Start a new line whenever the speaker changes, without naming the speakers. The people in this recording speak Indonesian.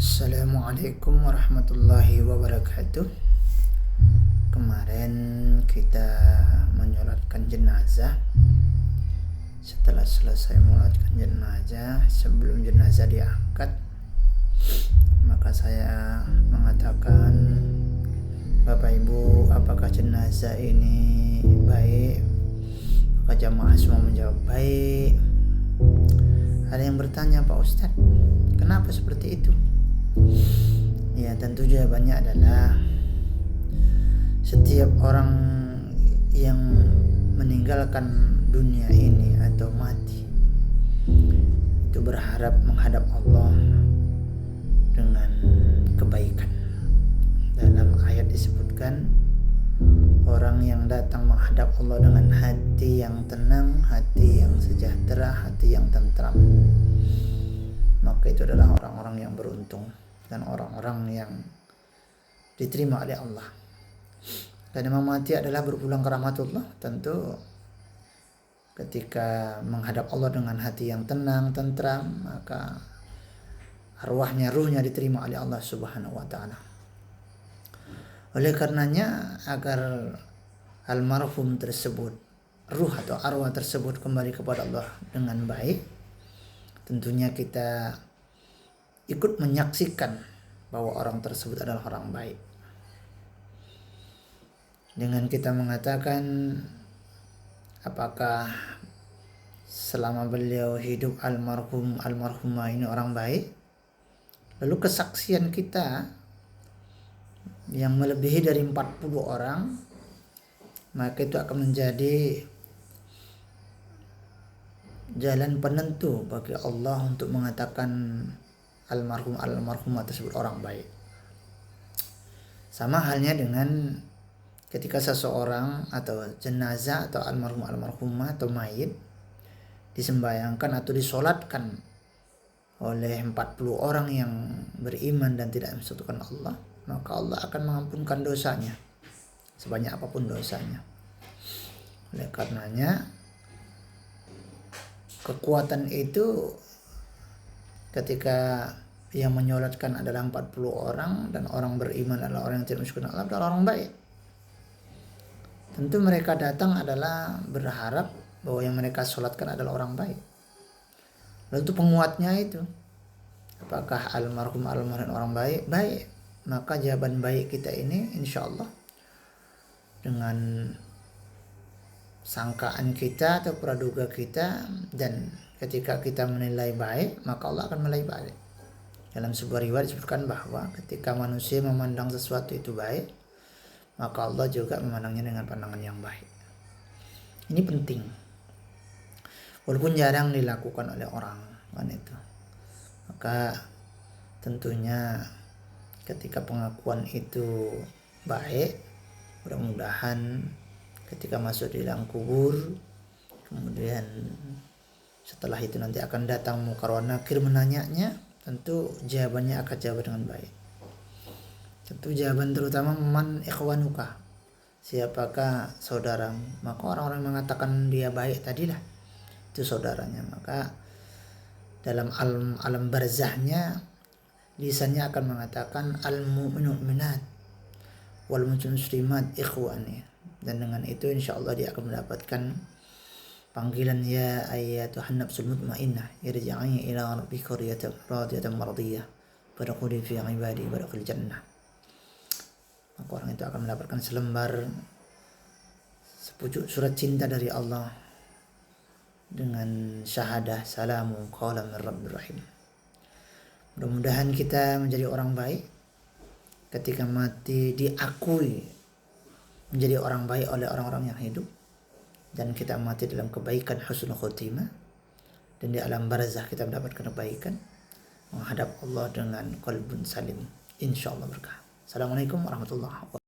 Assalamualaikum warahmatullahi wabarakatuh. Kemarin kita menyolatkan jenazah. Setelah selesai menyolatkan jenazah, sebelum jenazah diangkat, maka saya mengatakan, Bapak Ibu, apakah jenazah ini baik? Maka jamaah semua menjawab baik. Ada yang bertanya, Pak Ustadz, kenapa seperti itu? Ya, tentu jawabannya adalah setiap orang yang meninggalkan dunia ini atau mati itu berharap menghadap Allah dengan kebaikan. Dalam ayat disebutkan, orang yang datang menghadap Allah dengan hati yang tenang, hati yang sejahtera, hati yang tentram, maka itu adalah orang-orang yang beruntung dan orang-orang yang diterima oleh Allah. Dan memang mati adalah berpulang ke rahmatullah. Tentu ketika menghadap Allah dengan hati yang tenang, tentram, maka ruhnya diterima oleh Allah Subhanahu wa ta'ala. Oleh karenanya, agar almarhum tersebut, ruh atau arwah tersebut kembali kepada Allah dengan baik, tentunya kita ikut menyaksikan bahwa orang tersebut adalah orang baik. Dengan kita mengatakan apakah selama beliau hidup almarhum almarhumah ini orang baik, lalu kesaksian kita yang melebihi dari 40 orang, maka itu akan menjadi jalan penentu bagi Allah untuk mengatakan almarhum almarhumah tersebut orang baik. Sama halnya dengan ketika seseorang atau jenazah atau almarhum almarhumah atau mayit disembayangkan atau disolatkan oleh 40 orang yang beriman dan tidak mensekutukan Allah, maka Allah akan mengampunkan dosanya sebanyak apapun dosanya. Oleh karenanya, kekuatan itu ketika yang menyolatkan adalah 40 orang dan orang beriman adalah orang yang tidak mensekutukan Allah, adalah orang baik. Tentu mereka datang adalah berharap bahwa yang mereka solatkan adalah orang baik. Lalu itu penguatnya itu, apakah almarhum orang baik? Baik. Maka jawaban baik kita ini insya Allah dengan sangkaan kita atau praduga kita, dan ketika kita menilai baik, maka Allah akan menilai baik. Dalam sebuah riwayat disebutkan bahwa ketika manusia memandang sesuatu itu baik, maka Allah juga memandangnya dengan pandangan yang baik. Ini penting, walaupun jarang dilakukan oleh orang kan itu. Maka tentunya ketika pengakuan itu baik, mudah-mudahan ketika masuk di dalam kubur, kemudian setelah itu nanti akan datang Munkar wa Nakir menanyanya, tentu jawabannya akan jawab dengan baik. Tentu jawaban terutama man ikhwanuka, siapakah saudaramu, maka orang-orang mengatakan dia baik tadilah itu saudaranya. Maka dalam alam barzahnya lisannya akan mengatakan al-mu'minu minat wal muslimat ikhwani, dan dengan itu insyaallah dia akan mendapatkan panggilan ya ayyatuhan nafsul mutmainnah irji'i ila rabbika radiyatan mardiyah fadkhuli fi ibadi wadkhul jannah. Maka orang itu akan mendapatkan selembar sepucuk surat cinta dari Allah dengan syahadah salamu qawlan min rabbir rahim. Mudah-mudahan kita menjadi orang baik, ketika mati diakui menjadi orang baik oleh orang-orang yang hidup, dan kita mati dalam kebaikan husnul khotimah, dan di alam barzah kita mendapatkan kebaikan, menghadap Allah dengan qalbun salim, insyaallah berkah. Assalamualaikum warahmatullahi wabarakatuh.